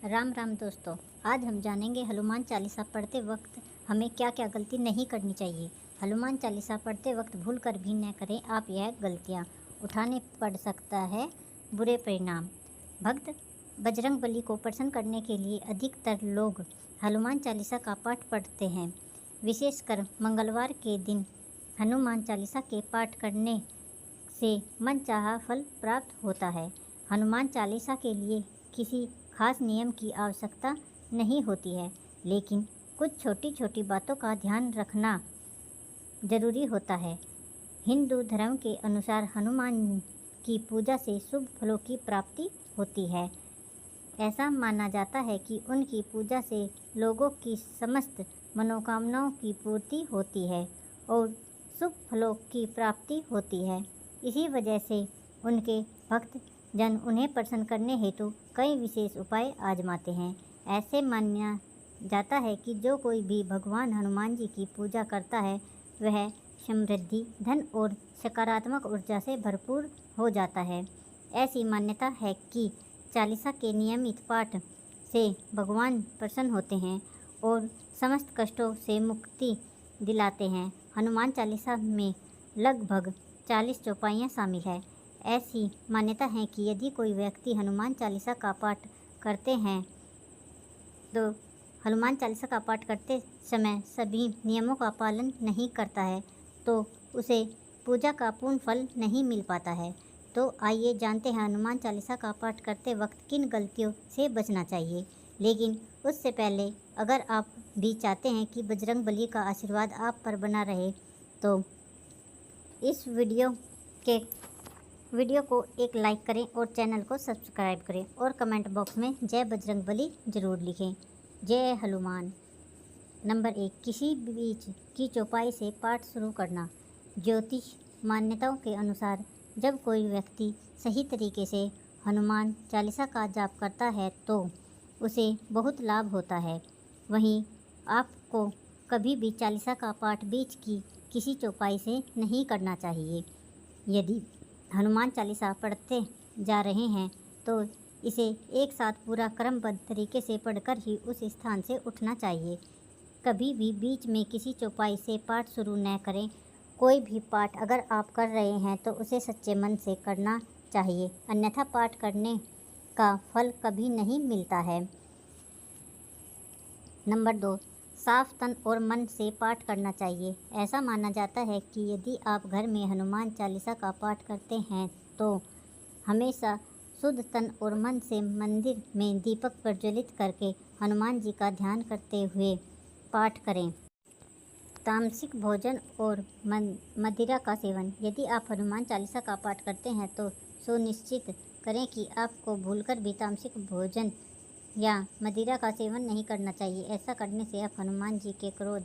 राम राम दोस्तों। आज हम जानेंगे हनुमान चालीसा पढ़ते वक्त हमें क्या क्या गलती नहीं करनी चाहिए। हनुमान चालीसा पढ़ते वक्त भूल कर भी न करें आप यह गलतियाँ, उठाने पड़ सकता है बुरे परिणाम। भक्त बजरंगबली को प्रसन्न करने के लिए अधिकतर लोग हनुमान चालीसा का पाठ पढ़ते हैं। विशेषकर मंगलवार के दिन हनुमान चालीसा के पाठ करने से मनचाहा फल प्राप्त होता है। हनुमान चालीसा के लिए किसी खास नियम की आवश्यकता नहीं होती है, लेकिन कुछ छोटी छोटी बातों का ध्यान रखना जरूरी होता है। हिंदू धर्म के अनुसार हनुमान की पूजा से शुभ फलों की प्राप्ति होती है। ऐसा माना जाता है कि उनकी पूजा से लोगों की समस्त मनोकामनाओं की पूर्ति होती है और शुभ फलों की प्राप्ति होती है। इसी वजह से उनके भक्त जन उन्हें प्रसन्न करने हेतु कई विशेष उपाय आजमाते हैं। ऐसे माना जाता है कि जो कोई भी भगवान हनुमान जी की पूजा करता है वह समृद्धि, धन और सकारात्मक ऊर्जा से भरपूर हो जाता है। ऐसी मान्यता है कि चालीसा के नियमित पाठ से भगवान प्रसन्न होते हैं और समस्त कष्टों से मुक्ति दिलाते हैं। हनुमान चालीसा में लगभग 40 चौपाइयाँ शामिल है। ऐसी मान्यता है कि यदि कोई व्यक्ति हनुमान चालीसा का पाठ करते समय सभी नियमों का पालन नहीं करता है तो उसे पूजा का पूर्ण फल नहीं मिल पाता है। तो आइए जानते हैं हनुमान चालीसा का पाठ करते वक्त किन गलतियों से बचना चाहिए। लेकिन उससे पहले अगर आप भी चाहते हैं कि बजरंगबली का आशीर्वाद आप पर बना रहे तो इस वीडियो को एक लाइक करें और चैनल को सब्सक्राइब करें और कमेंट बॉक्स में जय बजरंगबली ज़रूर लिखें। जय हनुमान। नंबर 1, किसी बीच की चौपाई से पाठ शुरू करना। ज्योतिष मान्यताओं के अनुसार जब कोई व्यक्ति सही तरीके से हनुमान चालीसा का जाप करता है तो उसे बहुत लाभ होता है। वहीं आपको कभी भी चालीसा का पाठ बीच की किसी चौपाई से नहीं करना चाहिए। यदि हनुमान चालीसा पढ़ते जा रहे हैं तो इसे एक साथ पूरा क्रमबद्ध तरीके से पढ़कर ही उस स्थान से उठना चाहिए। कभी भी बीच में किसी चौपाई से पाठ शुरू न करें। कोई भी पाठ अगर आप कर रहे हैं तो उसे सच्चे मन से करना चाहिए, अन्यथा पाठ करने का फल कभी नहीं मिलता है। नंबर 2, साफ तन और मन से पाठ करना चाहिए। ऐसा माना जाता है कि यदि आप घर में हनुमान चालीसा का पाठ करते हैं तो हमेशा शुद्ध तन और मन से मंदिर में दीपक प्रज्वलित करके हनुमान जी का ध्यान करते हुए पाठ करें। तामसिक भोजन और मदिरा का सेवन। यदि आप हनुमान चालीसा का पाठ करते हैं तो सुनिश्चित करें कि आपको भूलकर भी तामसिक भोजन या मदिरा का सेवन नहीं करना चाहिए। ऐसा करने से आप हनुमान जी के क्रोध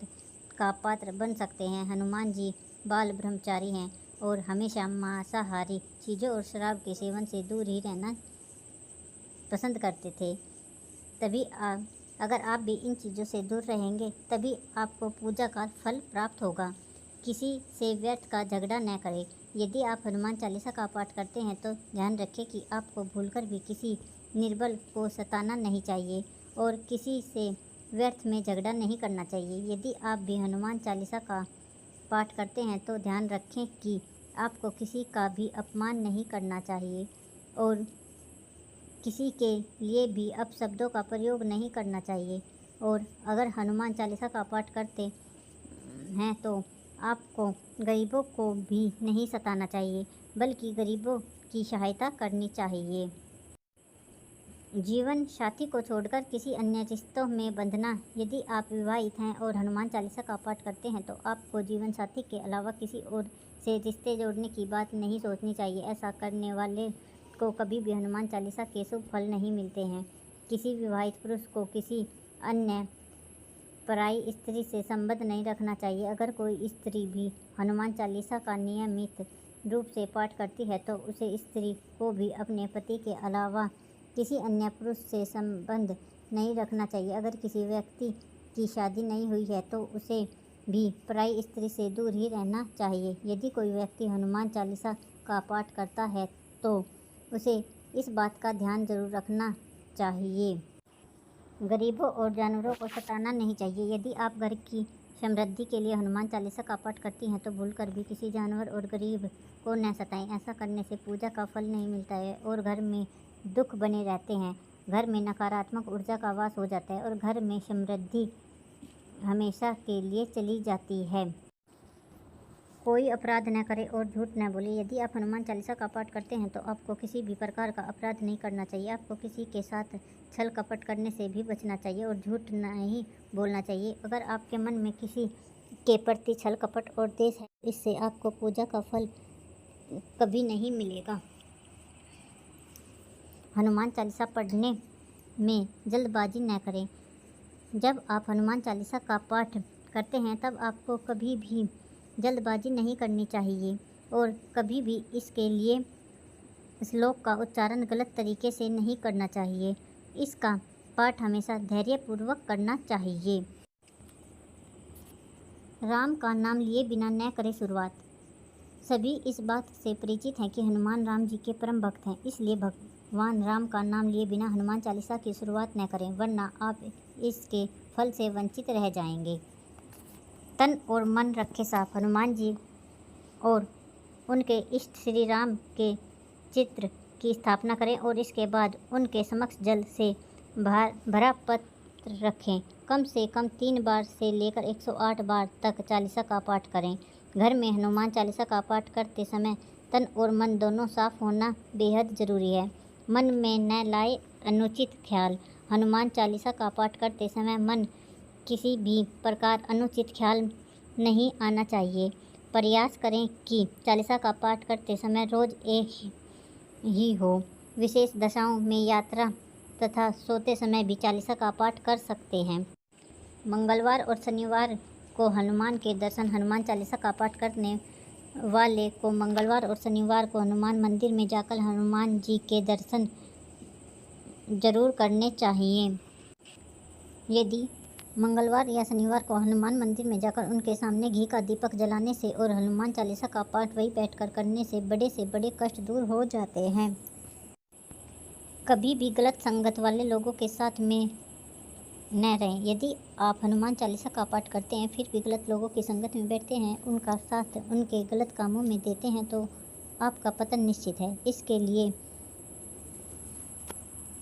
का पात्र बन सकते हैं। हनुमान जी बाल ब्रह्मचारी हैं और हमेशा मांसाहारी चीज़ों और शराब के सेवन से दूर ही रहना पसंद करते थे। अगर आप भी इन चीज़ों से दूर रहेंगे तभी आपको पूजा का फल प्राप्त होगा। किसी से व्यर्थ का झगड़ा न करें। यदि आप हनुमान चालीसा का पाठ करते हैं तो ध्यान रखें कि आपको भूलकर भी किसी निर्बल को सताना नहीं चाहिए और किसी से व्यर्थ में झगड़ा नहीं करना चाहिए। यदि आप भी हनुमान चालीसा का पाठ करते हैं तो ध्यान रखें कि आपको किसी का भी अपमान नहीं करना चाहिए और किसी के लिए भी अपशब्दों का प्रयोग नहीं करना चाहिए। और अगर हनुमान चालीसा का पाठ करते हैं तो आपको गरीबों को भी नहीं सताना चाहिए, बल्कि गरीबों की सहायता करनी चाहिए। जीवन साथी को छोड़कर किसी अन्य रिश्तों में बंधना। यदि आप विवाहित हैं और हनुमान चालीसा का पाठ करते हैं तो आपको जीवन साथी के अलावा किसी और से रिश्ते जोड़ने की बात नहीं सोचनी चाहिए। ऐसा करने वाले को कभी भी हनुमान चालीसा के शुभ फल नहीं मिलते हैं। किसी विवाहित पुरुष को किसी अन्य पराई स्त्री से संबंध नहीं रखना चाहिए। अगर कोई स्त्री भी हनुमान चालीसा का नियमित रूप से पाठ करती है तो उसे स्त्री को भी अपने पति के अलावा किसी अन्य पुरुष से संबंध नहीं रखना चाहिए। अगर किसी व्यक्ति की शादी नहीं हुई है तो उसे भी पराई स्त्री से दूर ही रहना चाहिए। यदि कोई व्यक्ति हनुमान चालीसा का पाठ करता है तो उसे इस बात का ध्यान जरूर रखना चाहिए गरीबों और जानवरों को सताना नहीं चाहिए। यदि आप घर की समृद्धि के लिए हनुमान चालीसा का पाठ करती हैं तो भूलकर भी किसी जानवर और गरीब को न सताएं। ऐसा करने से पूजा का फल नहीं मिलता है और घर में दुख बने रहते हैं। घर में नकारात्मक ऊर्जा का वास हो जाता है और घर में समृद्धि हमेशा के लिए चली जाती है। कोई अपराध न करें और झूठ न बोले। यदि आप हनुमान चालीसा का पाठ करते हैं तो आपको किसी भी प्रकार का अपराध नहीं करना चाहिए। आपको किसी के साथ छल कपट करने से भी बचना चाहिए और झूठ नहीं बोलना चाहिए। अगर आपके मन में किसी के प्रति छल कपट और द्वेष है, इससे आपको पूजा का फल कभी नहीं मिलेगा। हनुमान चालीसा पढ़ने में जल्दबाजी न करें। जब आप हनुमान चालीसा का पाठ करते हैं तब आपको कभी भी जल्दबाजी नहीं करनी चाहिए और कभी भी इसके लिए श्लोक का उच्चारण गलत तरीके से नहीं करना चाहिए। इसका पाठ हमेशा धैर्यपूर्वक करना चाहिए। राम का नाम लिए बिना न करें शुरुआत। सभी इस बात से परिचित हैं कि हनुमान राम जी के परम भक्त हैं, इसलिए भगवान राम का नाम लिए बिना हनुमान चालीसा की शुरुआत न करें, वरना आप इसके फल से वंचित रह जाएंगे। तन और मन रखे साफ। हनुमान जी और उनके इष्ट श्री राम के चित्र की स्थापना करें और इसके बाद उनके समक्ष जल से भरा पत्र रखें। कम से कम 3 बार से लेकर 108 बार तक चालीसा का पाठ करें। घर में हनुमान चालीसा का पाठ करते समय तन और मन दोनों साफ होना बेहद ज़रूरी है। मन में न लाए अनुचित ख्याल। हनुमान चालीसा का पाठ करते समय मन किसी भी प्रकार अनुचित ख्याल नहीं आना चाहिए। प्रयास करें कि चालीसा का पाठ करते समय रोज़ एक ही हो। विशेष दशाओं में यात्रा तथा सोते समय भी चालीसा का पाठ कर सकते हैं। मंगलवार और शनिवार को हनुमान के दर्शन। हनुमान चालीसा का पाठ करने वाले को मंगलवार और शनिवार को हनुमान मंदिर में जाकर हनुमान जी के दर्शन जरूर करने चाहिए। यदि मंगलवार या शनिवार को हनुमान मंदिर में जाकर उनके सामने घी का दीपक जलाने से और हनुमान चालीसा का पाठ वहीं बैठकर करने से बड़े कष्ट दूर हो जाते हैं। कभी भी गलत संगत वाले लोगों के साथ में न रहें। यदि आप हनुमान चालीसा का पाठ करते हैं फिर भी गलत लोगों की संगत में बैठते हैं, उनका साथ उनके गलत कामों में देते हैं तो आपका पतन निश्चित है। इसके लिए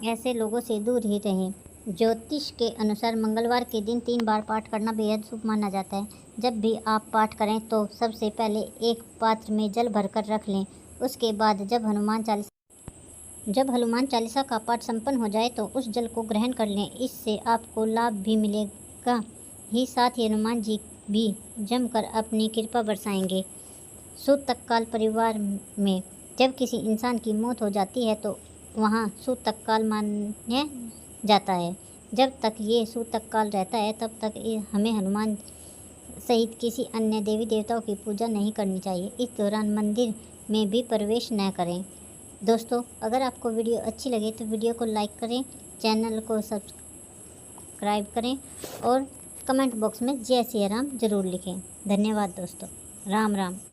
ऐसे लोगों से दूर ही रहें। ज्योतिष के अनुसार मंगलवार के दिन 3 बार पाठ करना बेहद शुभ माना जाता है। जब भी आप पाठ करें तो सबसे पहले एक पात्र में जल भरकर रख लें। उसके बाद जब हनुमान चालीसा का पाठ संपन्न हो जाए तो उस जल को ग्रहण कर लें। इससे आपको लाभ भी मिलेगा ही साथ ही हनुमान जी भी जमकर अपनी कृपा बरसाएंगे। सूतक परिवार में जब किसी इंसान की मौत हो जाती है तो वहाँ सूतक काल माना जाता है। जब तक ये सूतक काल रहता है तब तक हमें हनुमान सहित किसी अन्य देवी देवताओं की पूजा नहीं करनी चाहिए। इस दौरान मंदिर में भी प्रवेश न करें। दोस्तों, अगर आपको वीडियो अच्छी लगे तो वीडियो को लाइक करें, चैनल को सब्सक्राइब करें और कमेंट बॉक्स में जय सिया राम ज़रूर लिखें। धन्यवाद दोस्तों। राम राम।